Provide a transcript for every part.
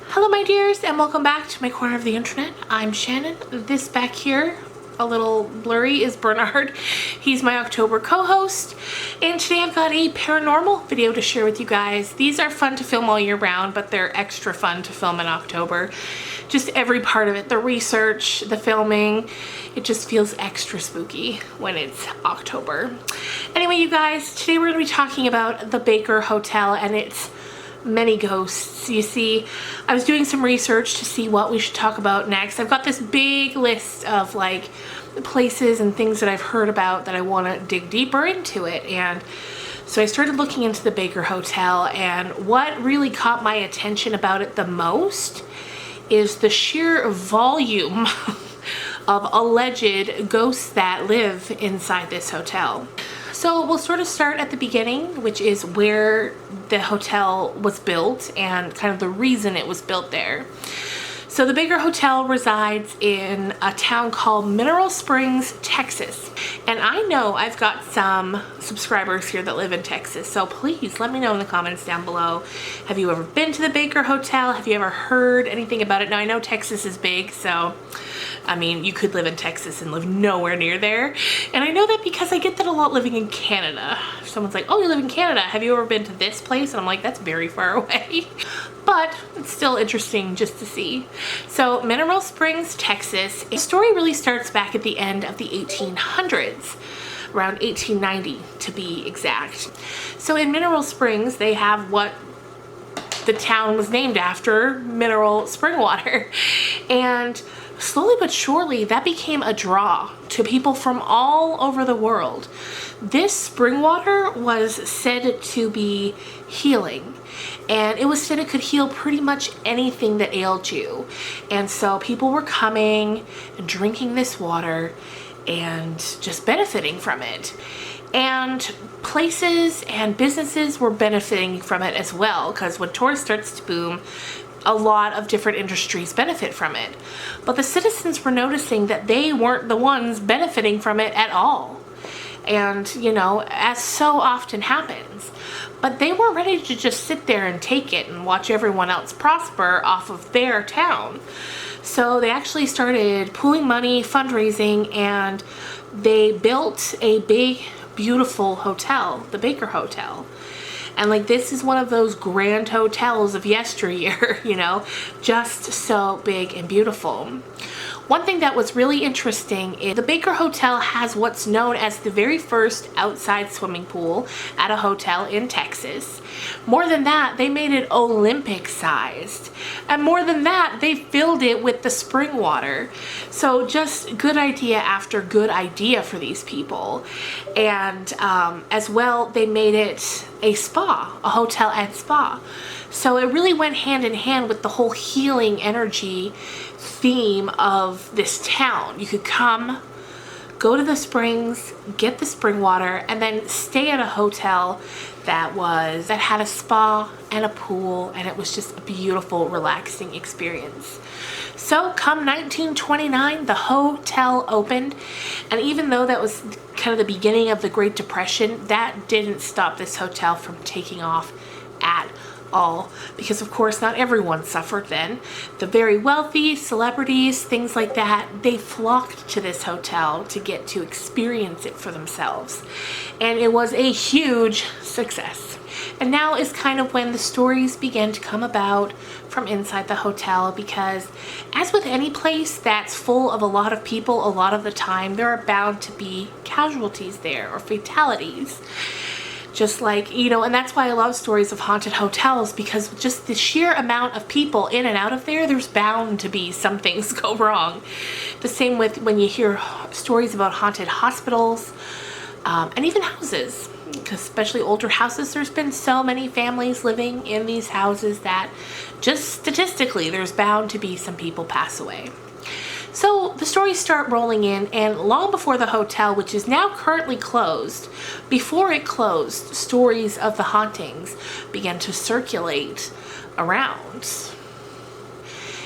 Hello my dears, and welcome back to my corner of the internet. I'm Shannon. This back here, a little blurry, is Bernard. He's my October co-host, and today I've got a paranormal video to share with you guys. These are fun to film all year round, but they're extra fun to film in October. Just every part of it, the research, the filming, it just feels extra spooky when it's October. Anyway, you guys, today we're going to be talking about the Baker Hotel and its many ghosts. You see, I was doing some research to see what we should talk about next. I've got this big list of like places and things that I've heard about that I want to dig deeper into it, and so I started looking into the Baker Hotel, and what really caught my attention about it the most is the sheer volume of alleged ghosts that live inside this hotel. So we'll sort of start at the beginning, which is where the hotel was built and kind of the reason it was built there. So the Baker Hotel resides in a town called Mineral Springs, Texas. And I know I've got some subscribers here that live in Texas, so please let me know in the comments down below. Have you ever been to the Baker Hotel? Have you ever heard anything about it? Now I know Texas is big, so I mean, you could live in Texas and live nowhere near there. And I know that because I get that a lot living in Canada. Someone's like, oh, you live in Canada. Have you ever been to this place? And I'm like, that's very far away. But it's still interesting just to see. So Mineral Springs, Texas. The story really starts back at the end of the 1800s. Around 1890 to be exact. So in Mineral Springs, they have what the town was named after, mineral spring water. And slowly but surely, that became a draw to people from all over the world. This spring water was said to be healing, and it was said it could heal pretty much anything that ailed you. And so people were coming and drinking this water and just benefiting from it. And places and businesses were benefiting from it as well, because when tourists starts to boom, a lot of different industries benefit from it. But the citizens were noticing that they weren't the ones benefiting from it at all. And, you know, as so often happens. But they weren't ready to just sit there and take it and watch everyone else prosper off of their town. So they actually started pooling money, fundraising, and they built a big, beautiful hotel, the Baker Hotel. And like, this is one of those grand hotels of yesteryear, you know, just so big and beautiful. One thing that was really interesting is the Baker Hotel has what's known as the very first outside swimming pool at a hotel in Texas. More than that, they made it Olympic sized. And more than that, they filled it with the spring water. So just good idea after good idea for these people. And as well, they made it a spa, a hotel and spa. So it really went hand in hand with the whole healing energy theme of this town. You could come, go to the springs, get the spring water, and then stay at a hotel that had a spa and a pool, and it was just a beautiful, relaxing experience. So come 1929, the hotel opened, and even though that was kind of the beginning of the Great Depression, that didn't stop this hotel from taking off at all, because of course not everyone suffered then. The very wealthy, celebrities, things like that, they flocked to this hotel to get to experience it for themselves, and it was a huge success. And now is kind of when the stories began to come about from inside the hotel, because as with any place that's full of a lot of people, a lot of the time there are bound to be casualties there, or fatalities. Just like, you know, and that's why I love stories of haunted hotels, because just the sheer amount of people in and out of there, there's bound to be some things go wrong. The same with when you hear stories about haunted hospitals, and even houses, especially older houses. There's been so many families living in these houses that just statistically there's bound to be some people pass away. So the stories start rolling in, and long before the hotel, which is now currently closed, before it closed, stories of the hauntings began to circulate around.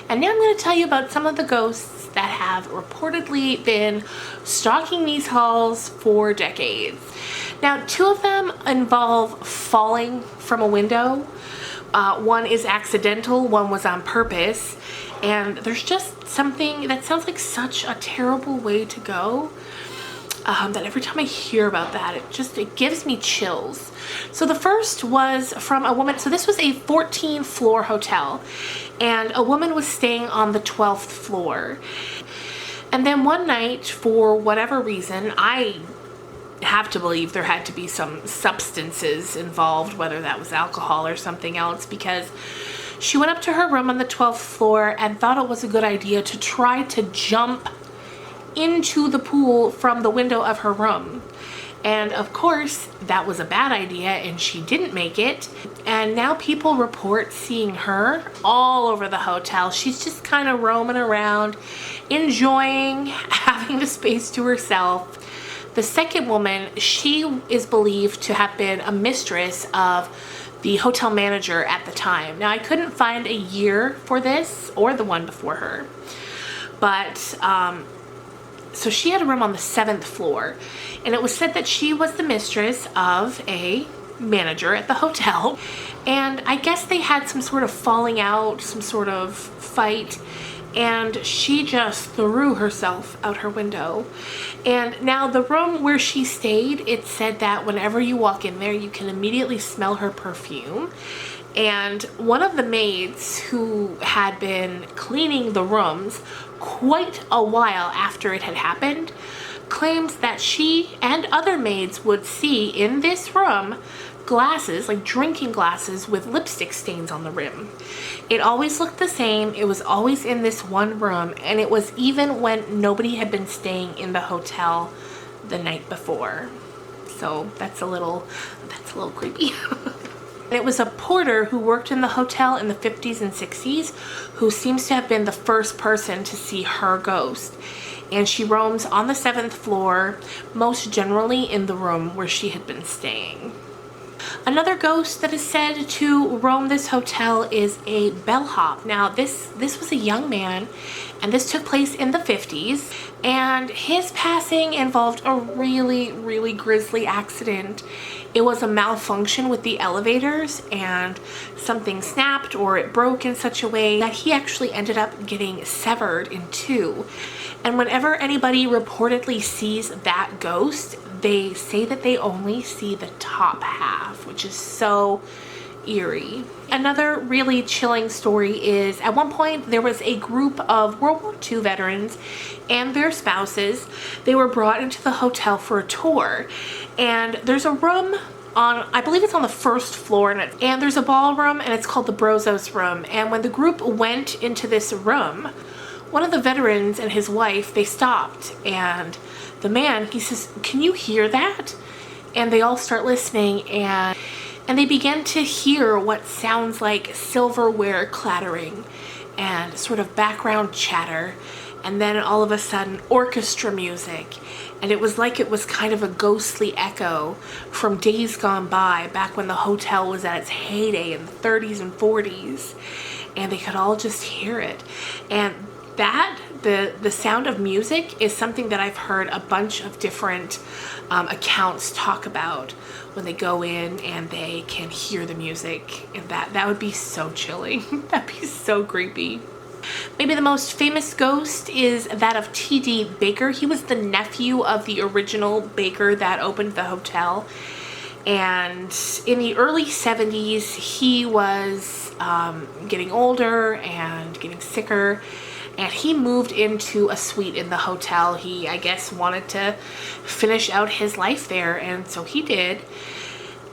And now I'm going to tell you about some of the ghosts that have reportedly been stalking these halls for decades. Now, 2 of them involve falling from a window. One is accidental, one was on purpose, and there's just something that sounds like such a terrible way to go. That every time I hear about that, it gives me chills. So the first was from a woman. So this was a 14-floor hotel, and a woman was staying on the 12th floor. And then one night, for whatever reason, I have to believe there had to be some substances involved, whether that was alcohol or something else, because she went up to her room on the 12th floor and thought it was a good idea to try to jump into the pool from the window of her room. And of course, that was a bad idea and she didn't make it. And now people report seeing her all over the hotel. She's just kind of roaming around, enjoying having the space to herself. The second woman, she is believed to have been a mistress of the hotel manager at the time. Now, I couldn't find a year for this or the one before her, but so she had a room on the 7th floor, and it was said that she was the mistress of a manager at the hotel, and I guess they had some sort of falling out, some sort of fight, and she just threw herself out her window. And now the room where she stayed, it said that whenever you walk in there, you can immediately smell her perfume. And one of the maids who had been cleaning the rooms quite a while after it had happened claims that she and other maids would see in this room glasses, like drinking glasses with lipstick stains on the rim. It always looked the same. It was always in this one room, and it was even when nobody had been staying in the hotel the night before. So that's a little creepy. And it was a porter who worked in the hotel in the 50s and 60s who seems to have been the first person to see her ghost. And she roams on the 7th floor, most generally in the room where she had been staying. Another ghost that is said to roam this hotel is a bellhop. Now, this was a young man, and this took place in the 50s, and his passing involved a really, really grisly accident. It was a malfunction with the elevators, and something snapped or it broke in such a way that he actually ended up getting severed in 2. And whenever anybody reportedly sees that ghost, they say that they only see the top half, which is so eerie. Another really chilling story is at one point there was a group of World War II veterans and their spouses. They were brought into the hotel for a tour, and there's a room on, I believe it's on the 1st floor, and there's a ballroom, and it's called the Brozos room. And when the group went into this room, one of the veterans and his wife, they stopped, and the man, he says, "Can you hear that?" And they all start listening, and they begin to hear what sounds like silverware clattering and sort of background chatter, and then all of a sudden orchestra music. And it was like it was kind of a ghostly echo from days gone by, back when the hotel was at its heyday in the 30s and 40s, and they could all just hear it. And that, the sound of music, is something that I've heard a bunch of different accounts talk about when they go in and they can hear the music, and that would be so chilling. That'd be so creepy. Maybe the most famous ghost is that of T.D. Baker. He was the nephew of the original baker that opened the hotel, and in the early 70s he was getting older and getting sicker, and he moved into a suite in the hotel. He, I guess, wanted to finish out his life there, and so he did.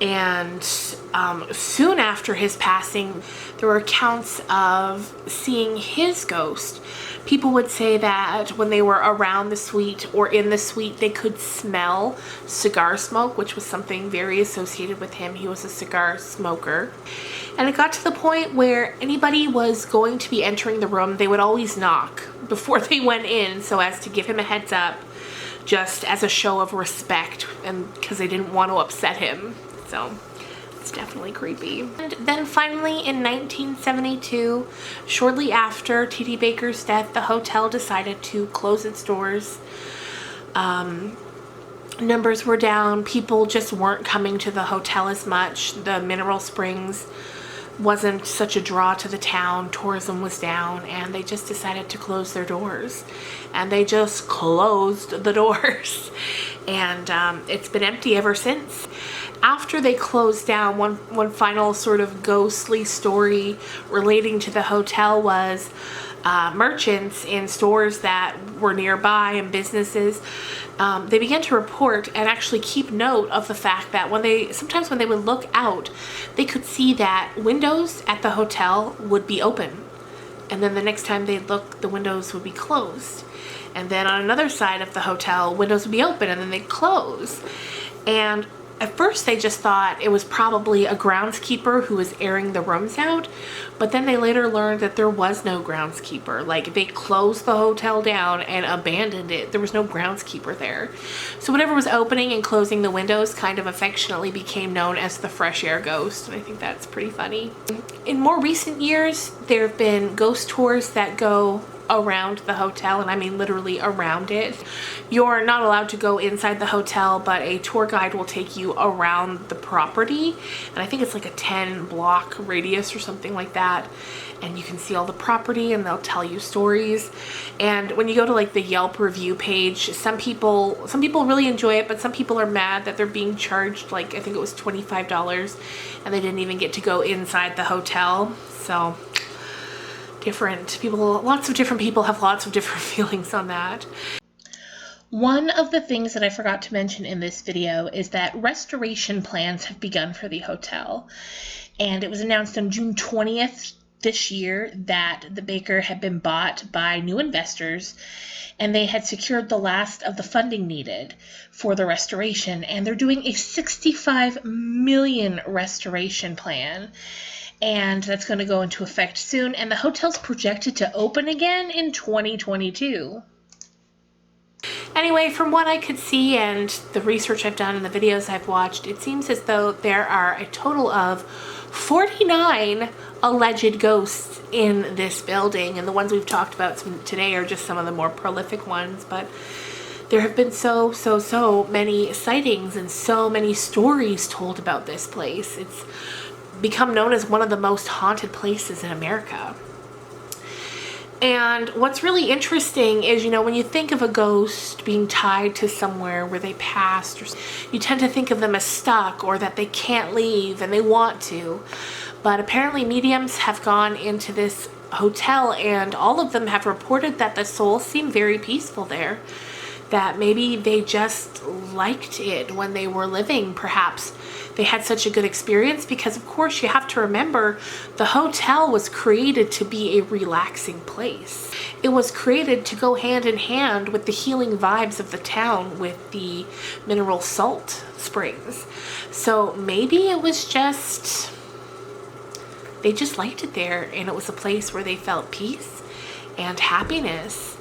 And soon after his passing, there were accounts of seeing his ghost. People would say that when they were around the suite or in the suite, they could smell cigar smoke, which was something very associated with him. He was a cigar smoker. And it got to the point where anybody was going to be entering the room, they would always knock before they went in, so as to give him a heads up, just as a show of respect, and because they didn't want to upset him. So It's definitely creepy. And then finally in 1972, shortly after T.D. Baker's death, the hotel decided to close its doors. Numbers were down. People just weren't coming to the hotel as much. The mineral springs wasn't such a draw to the town. Tourism was down, and they just decided to close their doors. And they just closed the doors. And it's been empty ever since. After they closed down, one final sort of ghostly story relating to the hotel was merchants in stores that were nearby and businesses, they began to report and actually keep note of the fact that sometimes when they would look out, they could see that windows at the hotel would be open. And then the next time they'd look, the windows would be closed. And then on another side of the hotel, windows would be open and then they'd close. And at first they just thought it was probably a groundskeeper who was airing the rooms out, but then they later learned that there was no groundskeeper. Like, they closed the hotel down and abandoned it. There was no groundskeeper there. So whatever was opening and closing the windows kind of affectionately became known as the fresh air ghost, and I think that's pretty funny. In more recent years, there have been ghost tours that go around the hotel, and I mean literally around it. You're not allowed to go inside the hotel, but a tour guide will take you around the property, and I think it's like a 10-block radius or something like that, and you can see all the property and they'll tell you stories. And when you go to like the Yelp review page, some people really enjoy it, but some people are mad that they're being charged, like, I think it was $25, and they didn't even get to go inside the hotel. So lots of different people have lots of different feelings on that. One of the things that I forgot to mention in this video is that restoration plans have begun for the hotel. And it was announced on June 20th this year that the Baker had been bought by new investors, and they had secured the last of the funding needed for the restoration. And they're doing a $65 million restoration plan. And that's going to go into effect soon, and the hotel's projected to open again in 2022. Anyway, from what I could see and the research I've done and the videos I've watched, it seems as though there are a total of 49 alleged ghosts in this building, and the ones we've talked about today are just some of the more prolific ones, but there have been so many sightings and so many stories told about this place. It's become known as one of the most haunted places in America. And what's really interesting is, when you think of a ghost being tied to somewhere where they passed, you tend to think of them as stuck or that they can't leave and they want to. But apparently mediums have gone into this hotel, and all of them have reported that the souls seem very peaceful there. That maybe they just liked it when they were living. Perhaps they had such a good experience, because of course you have to remember the hotel was created to be a relaxing place. It was created to go hand in hand with the healing vibes of the town with the mineral salt springs. So maybe it was just, they just liked it there, and it was a place where they felt peace and happiness.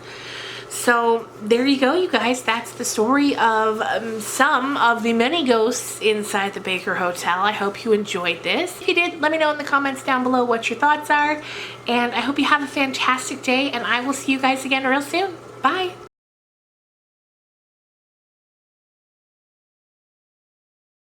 So there you go, you guys. That's the story of some of the many ghosts inside the Baker Hotel. I hope you enjoyed this. If you did, let me know in the comments down below what your thoughts are. And I hope you have a fantastic day, and I will see you guys again real soon. Bye.